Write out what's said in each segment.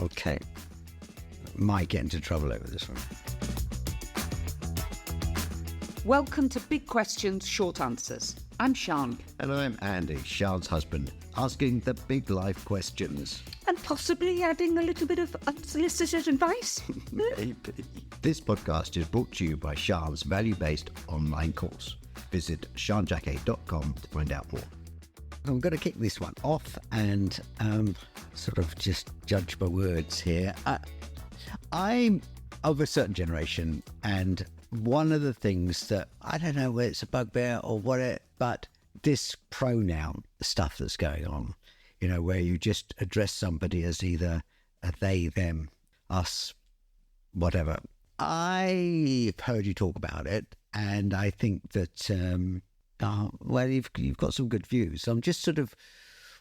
Okay. Might get into trouble over this one. Welcome to Big Questions, Short Answers. I'm Sian. And I'm Andy, Sian's husband, asking the big life questions. And possibly adding a little bit of unsolicited advice. Maybe. This podcast is brought to you by Sian's value-based online course. Visit sianjacquet.com to find out more. I'm going to kick this one off and sort of just judge my words here. I'm of a certain generation, and one of the things that, I don't know whether it's a bugbear or what, but this pronoun stuff that's going on, you know, where you just address somebody as either a they, them, us, whatever. I've heard you talk about it, and I think that, well, you've got some good views. So I'm just sort of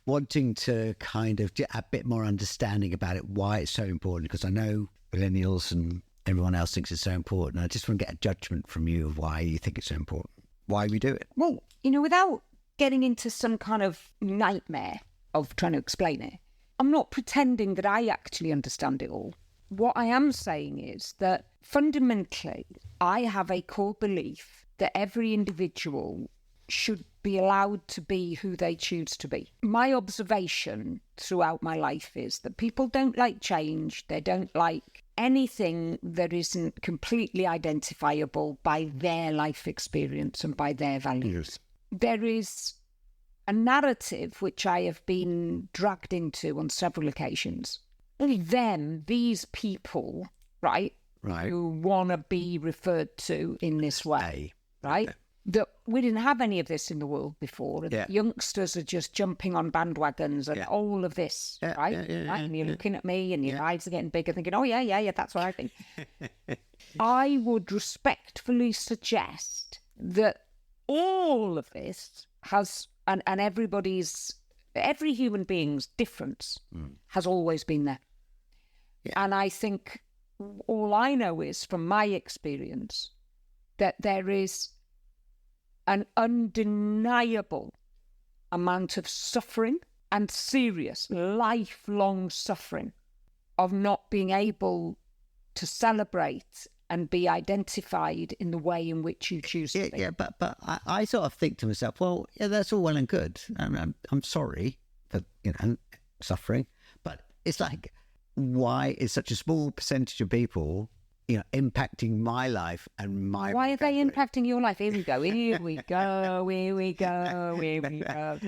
wanting to kind of get a bit more understanding about it, why it's so important, because I know millennials and everyone else thinks it's so important. I just want to get a judgment from you of why you think it's so important, why we do it. Well, you know, without getting into some kind of nightmare of trying to explain it, I'm not pretending that I actually understand it all. What I am saying is that fundamentally, I have a core belief that every individual should be allowed to be who they choose to be. My observation throughout my life is that people don't like change. They don't like anything that isn't completely identifiable by their life experience and by their values. Yes. There is a narrative which I have been dragged into on several occasions. These people, right, who want to be referred to in this way, right? Okay. That we didn't have any of this in the world before. Yeah. Youngsters are just jumping on bandwagons and all of this, right? And you're looking at me and your eyes are getting bigger, thinking, oh, yeah, that's what I think. I would respectfully suggest that all of this has, and every human being's difference has always been there. Yeah. And I think all I know is, from my experience, that there is an undeniable amount of suffering and serious lifelong suffering of not being able to celebrate and be identified in the way in which you choose to be. Yeah, but I sort of think to myself, well, yeah, that's all well and good. I'm sorry for, suffering, but it's like, why is such a small percentage of people impacting my life and my... Why are they impacting your life? Here we go. No,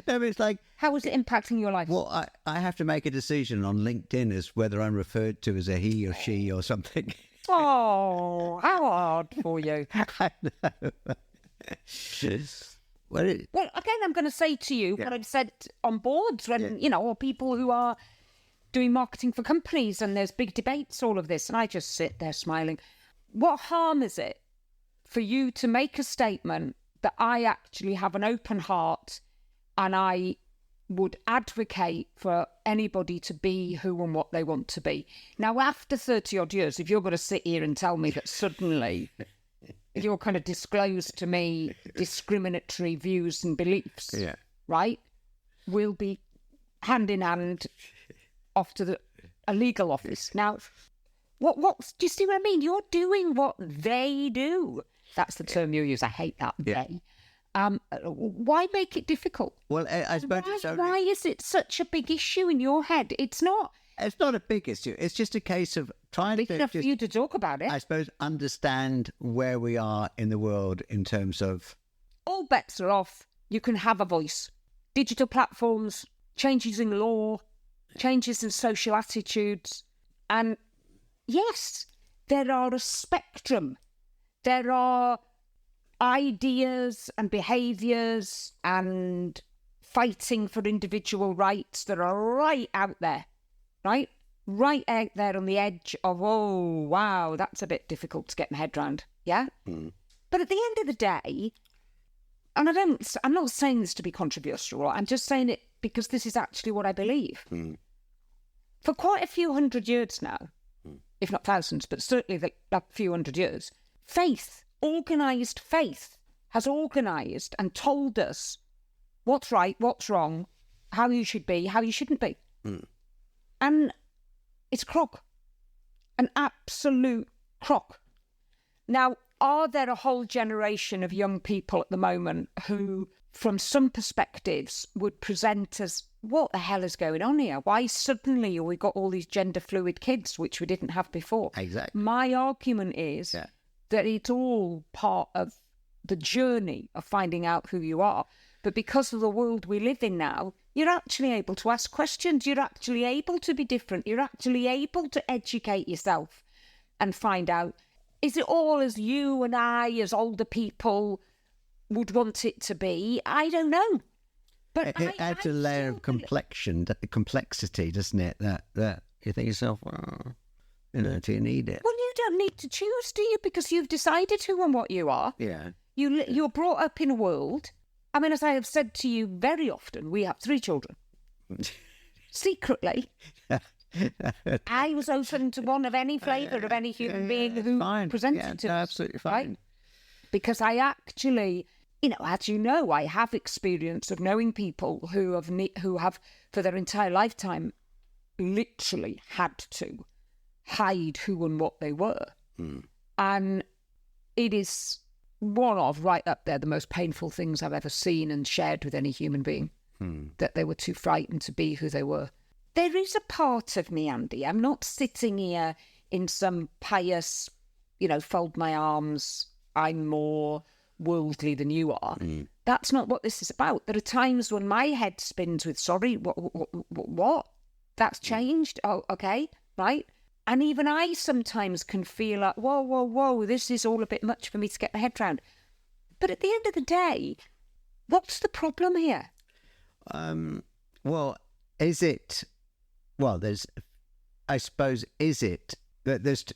but it's like... How is it impacting your life? Well, I have to make a decision on LinkedIn as whether I'm referred to as a he or she or something. Oh, how hard for you. I know. Well, again, I'm going to say to you what I've said on boards when, or people who are doing marketing for companies, and there's big debates, all of this, and I just sit there smiling. What harm is it for you to make a statement that I actually have an open heart and I would advocate for anybody to be who and what they want to be? Now, after 30 odd years, if you're going to sit here and tell me that suddenly you're kind of disclosed to me discriminatory views and beliefs, right? We'll be hand in hand off to a legal office. Now, what do you see what I mean? You're doing what they do. That's the term you use. I hate that. They. Why make it difficult? Well, I suppose why is it such a big issue in your head? It's not. It's not a big issue. It's just a case of trying big enough for you to talk about it. I suppose understand where we are in the world in terms of... All bets are off. You can have a voice. Digital platforms, changes in law, changes in social attitudes. And yes, there are a spectrum. There are ideas and behaviours and fighting for individual rights that are right out there, right? Right out there on the edge of, oh, wow, that's a bit difficult to get my head round, yeah? But at the end of the day, and I'm not saying this to be controversial, I'm just saying it because this is actually what I believe. For quite a few hundred years now, if not thousands, but certainly a few hundred years, faith, organised faith, has organised and told us what's right, what's wrong, how you should be, how you shouldn't be. And It's crock. An absolute crock. Now, are there a whole generation of young people at the moment who, from some perspectives, would present as, what the hell is going on here? Why suddenly have we got all these gender fluid kids, which we didn't have before? Exactly. My argument is that it's all part of the journey of finding out who you are. But because of the world we live in now, you're actually able to ask questions. You're actually able to be different. You're actually able to educate yourself and find out, is it all as you and I, as older people, would want it to be? I don't know. But it adds a layer of complexity, doesn't it? That you think to yourself, well, do you need it? Well, you don't need to choose, do you? Because you've decided who and what you are. Yeah. You're brought up in a world. I mean, as I have said to you very often, we have 3 children. Secretly, I was open to one of any flavour of any human being who presented to us. Absolutely fine. Right? Because I actually, as you know, I have experience of knowing people who have for their entire lifetime literally had to hide who and what they were. And it is one of, right up there, the most painful things I've ever seen and shared with any human being, that they were too frightened to be who they were. There is a part of me, Andy, I'm not sitting here in some pious, fold my arms, I'm more worldly than you are. That's not what this is about. There are times when my head spins with, sorry, what? That's changed? Oh, okay, right? And even I sometimes can feel like, whoa, this is all a bit much for me to get my head round. But at the end of the day, what's the problem here? There's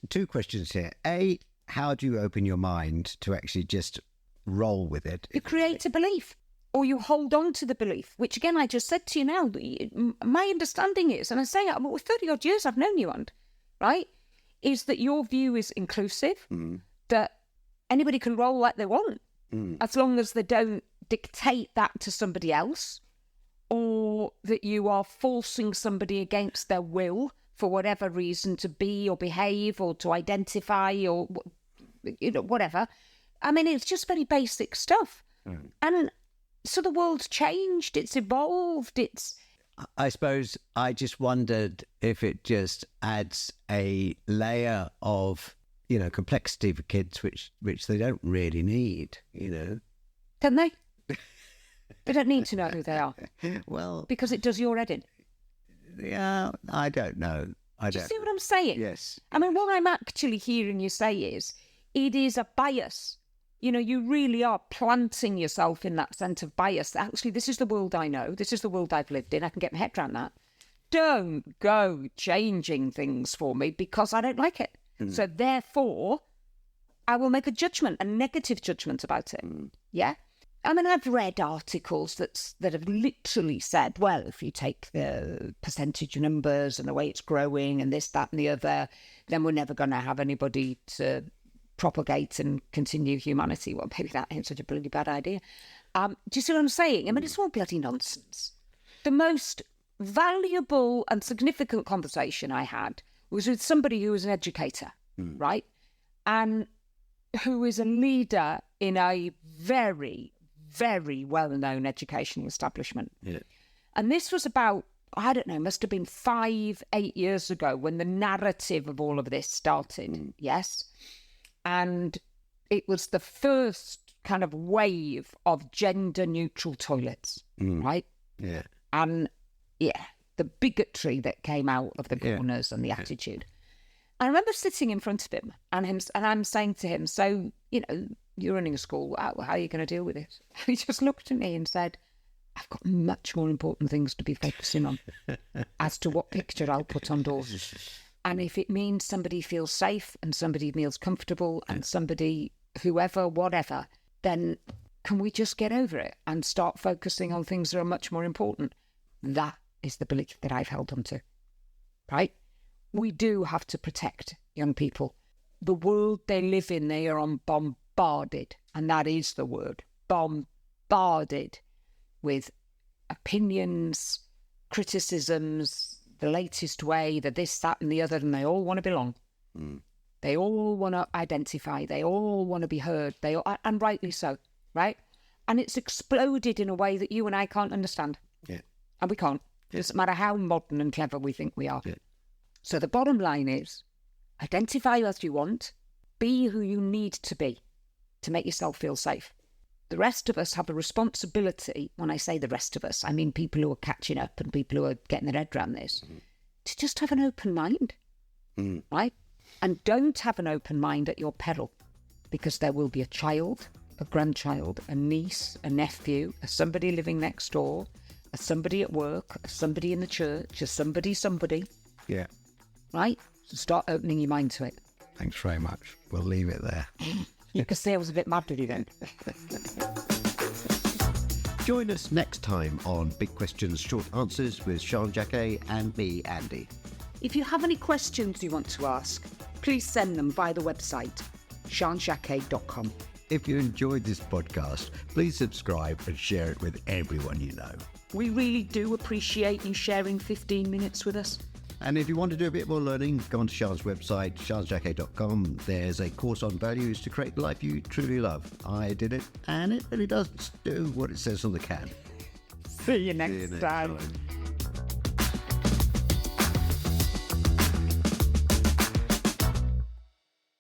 2 questions here. A, how do you open your mind to actually just roll with it? You create a belief, or you hold on to the belief, which again, I just said to you now, my understanding is, and I say, with 30 odd years I've known you, and right, is that your view is inclusive, that anybody can roll like they want, as long as they don't dictate that to somebody else, or that you are forcing somebody against their will for whatever reason to be or behave or to identify or, whatever. I mean, it's just very basic stuff. And so the world's changed, it's evolved, I suppose I just wondered if it just adds a layer of, complexity for kids, which they don't really need, Don't they? They don't need to know who they are. Well, because it does your head in. Yeah, I don't know. Do you see what I'm saying? Yes. I mean, what I'm actually hearing you say is, it is a bias. You really are planting yourself in that sense of bias. Actually, this is the world I know. This is the world I've lived in. I can get my head around that. Don't go changing things for me because I don't like it. So therefore, I will make a negative judgment about it. Yeah? I mean, I've read articles that have literally said, well, if you take the percentage numbers and the way it's growing and this, that and the other, then we're never going to have anybody to propagate and continue humanity. Well, maybe that ain't such a bloody bad idea. Do you see what I'm saying? I mean, it's all bloody nonsense. The most valuable and significant conversation I had was with somebody who was an educator, right? And who is a leader in a very, very well-known educational establishment. Yeah. And this was about, I don't know, must have been 5-8 years ago when the narrative of all of this started, yes? And it was the first kind of wave of gender-neutral toilets, right? Yeah. And, the bigotry that came out of the corners and the attitude. I remember sitting in front of him and I'm saying to him, so, you're running a school, how are you going to deal with it? He just looked at me and said, I've got much more important things to be focusing on as to what picture I'll put on doors. And if it means somebody feels safe and somebody feels comfortable and somebody, whoever, whatever, then can we just get over it and start focusing on things that are much more important? That is the belief that I've held on to, right? We do have to protect young people. The world they live in, they are bombarded, and that is the word, bombarded with opinions, criticisms, the latest way, the this, that and the other, and they all want to belong. They all want to identify. They all want to be heard. And rightly so, right? And it's exploded in a way that you and I can't understand. Yeah. And we can't. It doesn't matter how modern and clever we think we are. Yeah. So the bottom line is, identify as you want, be who you need to be to make yourself feel safe. The rest of us have a responsibility. When I say the rest of us, I mean people who are catching up and people who are getting their head around this, to just have an open mind, right? And don't have an open mind at your peril, because there will be a child, a grandchild, a niece, a nephew, a somebody living next door, a somebody at work, a somebody in the church, a somebody. Yeah. Right? So start opening your mind to it. Thanks very much. We'll leave it there. You could say I was a bit mad, did you then? Join us next time on Big Questions, Short Answers with Sian Jacquet and me, Andy. If you have any questions you want to ask, please send them via the website, sianjacquet.com. If you enjoyed this podcast, please subscribe and share it with everyone you know. We really do appreciate you sharing 15 minutes with us. And if you want to do a bit more learning, go on to Sian's website, sianjacquet.com. There's a course on values to create the life you truly love. I did it, and it really does do what it says on the can. See you next time.